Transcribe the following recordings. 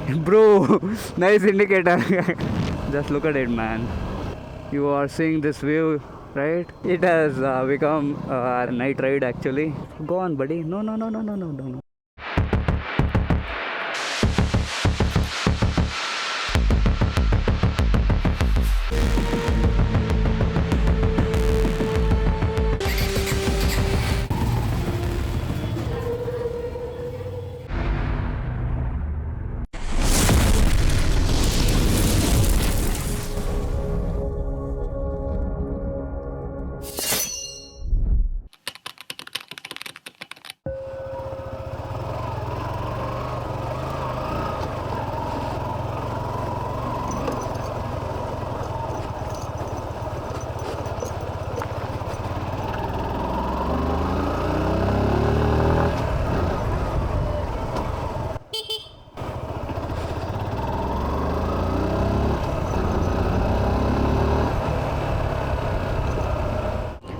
Bro, nice indicator. Just look at it, man. You are seeing this view, right? It has become a night ride actually. Go on, buddy. No, no, no, no, no, no, no, no.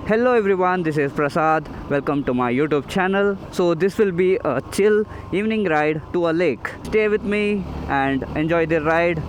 Hello everyone, this is Prasad. Welcome to my YouTube channel. So this will be a chill evening ride to a lake. Stay with me and enjoy the ride.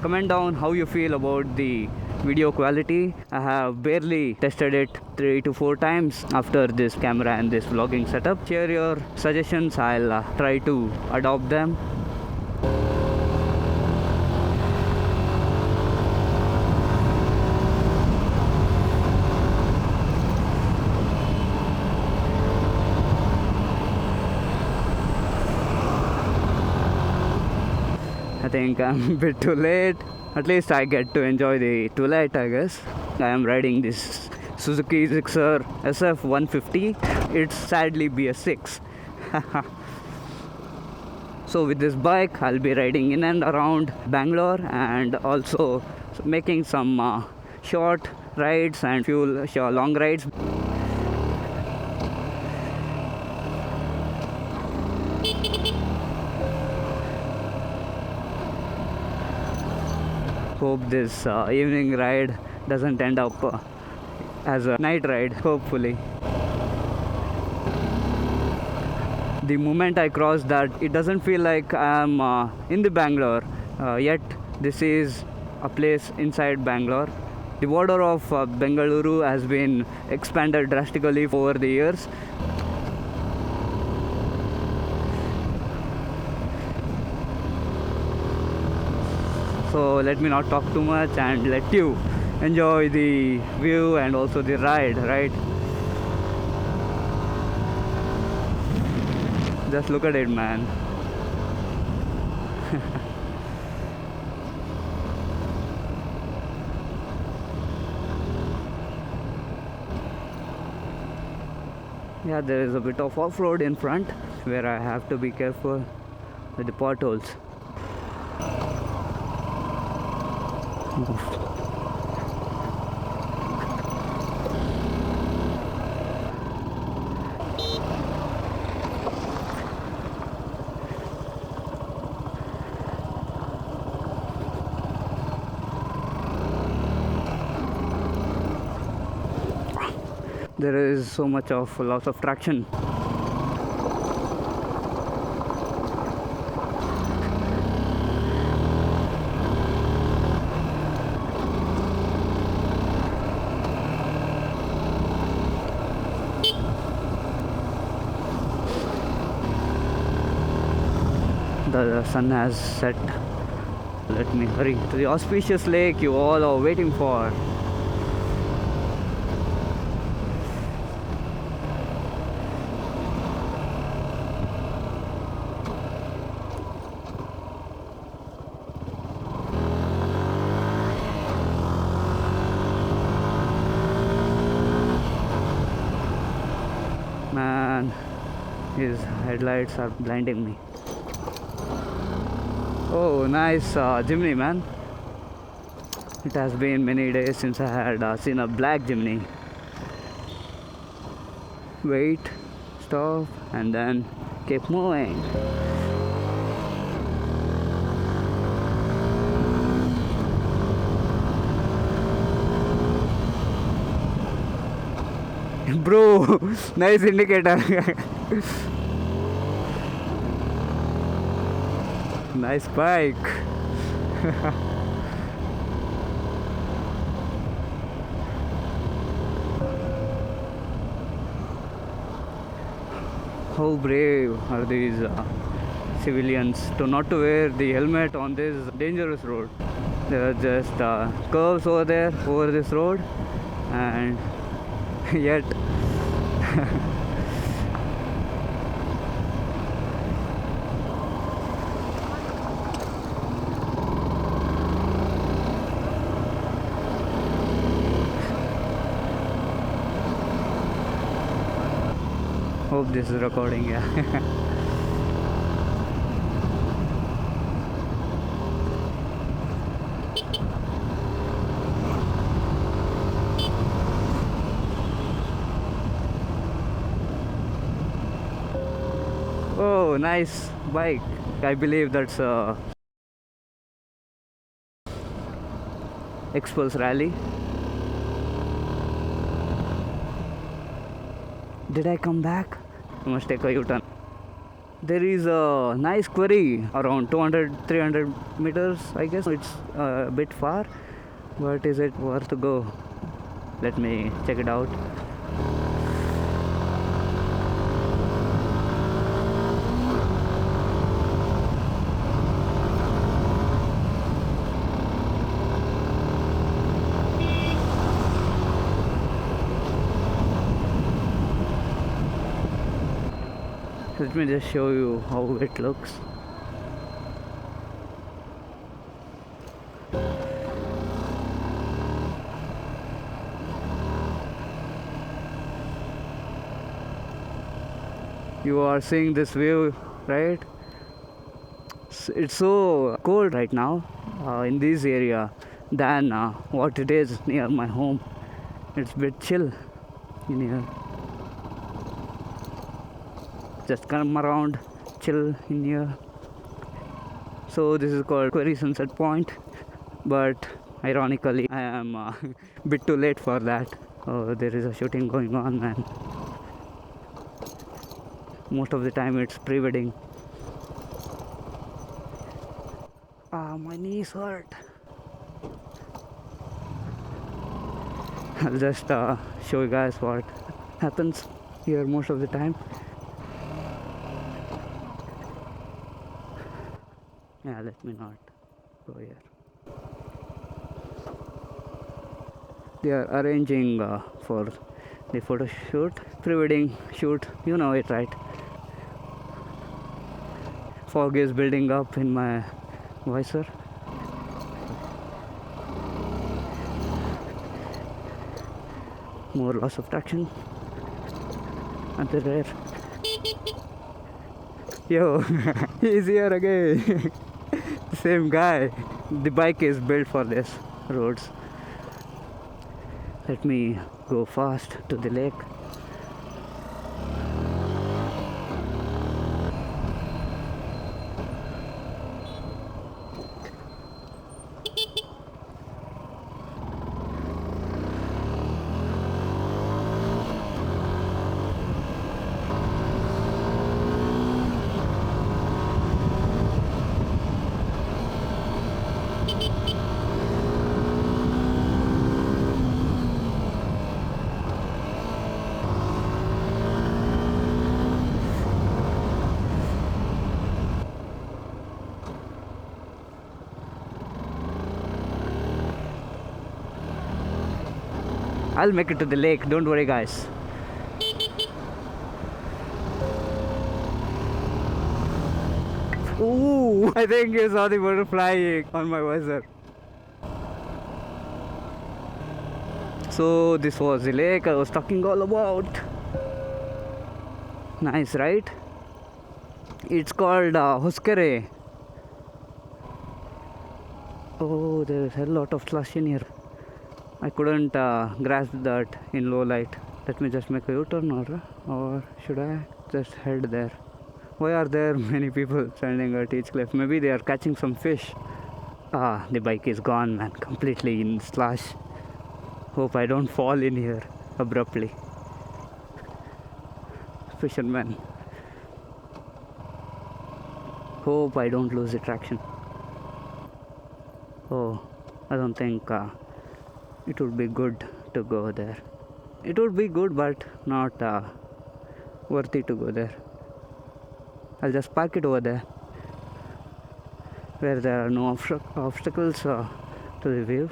Comment down how you feel about the video quality. I have barely tested it 3 to 4 times after this camera and this vlogging setup. Share your suggestions, I'll try to adopt them. I think I'm a bit too late. At least I get to enjoy the twilight, I guess. I am riding this Suzuki Gixxer SF 150. It's sadly BS6. So with this bike, I'll be riding in and around Bangalore and also making some short rides and few long rides. Hope this evening ride doesn't end up as a night ride, hopefully. The moment I cross that, it doesn't feel like I'm in the Bangalore, yet this is a place inside Bangalore. The border of Bengaluru has been expanded drastically over the years. So let me not talk too much and let you enjoy the view and also the ride, right? Just look at it, man. Yeah, there is a bit of off-road in front where I have to be careful with the potholes. There is so much of loss of traction. The sun has set. Let me hurry to the auspicious lake you all are waiting for. Man, his headlights are blinding me. Oh, nice Jimny, man. It has been many days since I had seen a black Jimny. Wait, stop, and then keep moving. Bro, nice indicator. Nice bike. How brave are these civilians to not to wear the helmet on this dangerous road. There are just curves over there over this road, and yet hope this is recording. Yeah. Oh, nice bike. I believe that's Expulse Rally. Did I come back? I must take a U-turn. There is a nice quarry around 200-300 meters. I guess it's a bit far, but is it worth to go? Let me check it out. Let me just show you how it looks. You are seeing this view, right? It's so cold right now in this area than what it is near my home. It's a bit chill in here. Just come around, chill in here. So this is called Quarry Sunset Point, but ironically I am a bit too late for that. There is a shooting going on, and most of the time it's pre-wedding. My knees hurt. I'll just show you guys what happens here most of the time. Yeah, let me not go here. They are arranging for the photo shoot, pre-wedding shoot, you know it, right? Fog is building up in my visor. More loss of traction at the rear. Yo, he's here again. The same guy. The bike is built for this roads. Let me go fast to the lake. I'll make it to the lake, don't worry guys. Ooh, I think you saw the butterfly on my visor. So this was the lake I was talking all about. Nice, right? It's called Huskere. Oh, there's a lot of slush in here. I couldn't grasp that in low light. Let me just make a U-turn, or should I just head there? Why are there many people standing at each cliff? Maybe they are catching some fish. Ah, the bike is gone, man, completely in slush. Hope I don't fall in here abruptly. Fisherman. Hope I don't lose the traction. Oh, I don't think it would be good to go there. It would be good, but not worthy to go there. I'll just park it over there where there are no obstacles to the view,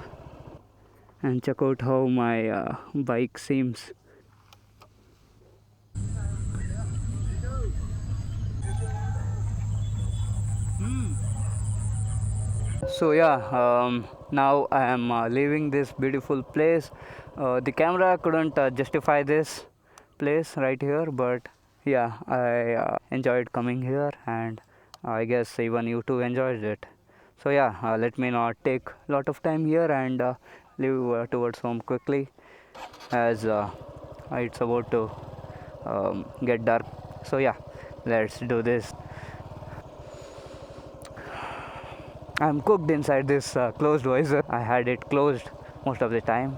and check out how my bike seems. So yeah, now I am leaving this beautiful place. The camera couldn't justify this place right here, but yeah, I enjoyed coming here, and I guess even you too enjoyed it. So yeah, let me not take a lot of time here and leave towards home quickly, as it's about to get dark. So yeah, let's do this. I'm cooked inside this closed visor. I had it closed most of the time,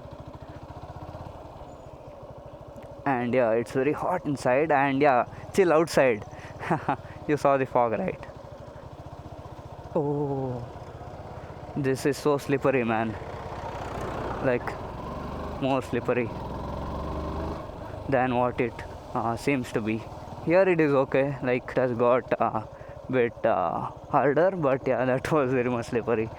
and yeah, it's very hot inside, and yeah, chill outside. You saw the fog, right? Oh, this is so slippery, man. Like, more slippery than what it seems to be. Here it is okay, like it has got a bit harder, but yeah, that was very much slippery.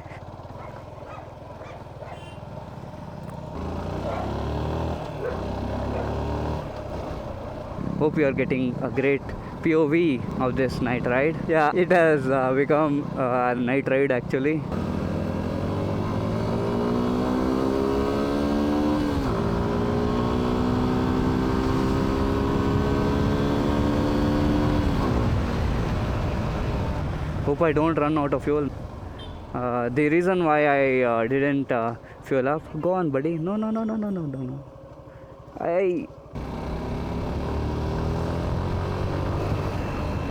Hope you are getting a great POV of this night ride. Yeah, it has become a night ride actually. Hope I don't run out of fuel. The reason why I didn't fuel up. Go on, buddy. No.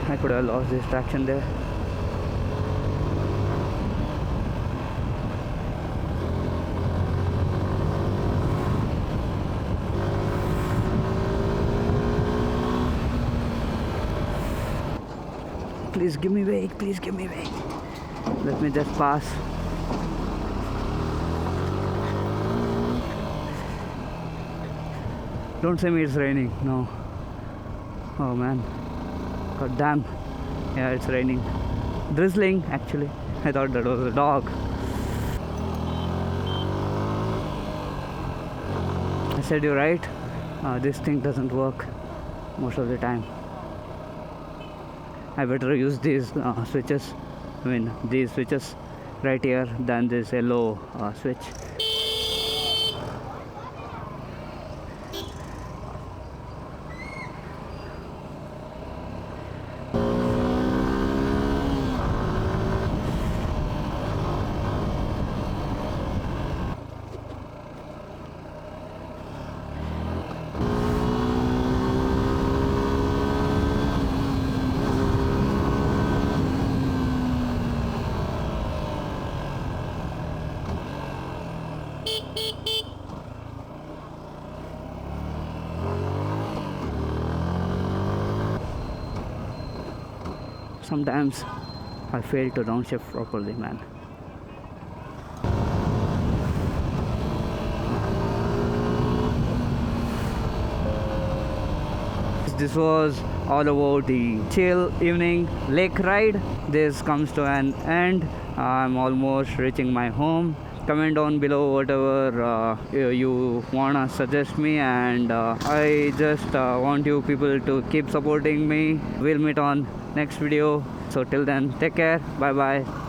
I could have lost this traction there. Please give me way. Let me just pass. Don't say me it's raining. No. Oh man. God damn. Yeah, it's raining. Drizzling actually. I thought that was a dog. I said you're right. This thing doesn't work most of the time. I better use these switches. These switches right here than this yellow switch. Sometimes I fail to downshift properly, man. This was all about the chill evening lake ride. This comes to an end. I'm almost reaching my home. Comment down below whatever you wanna suggest me, and I just want you people to keep supporting me. We'll meet on next video. So till then, take care. Bye bye.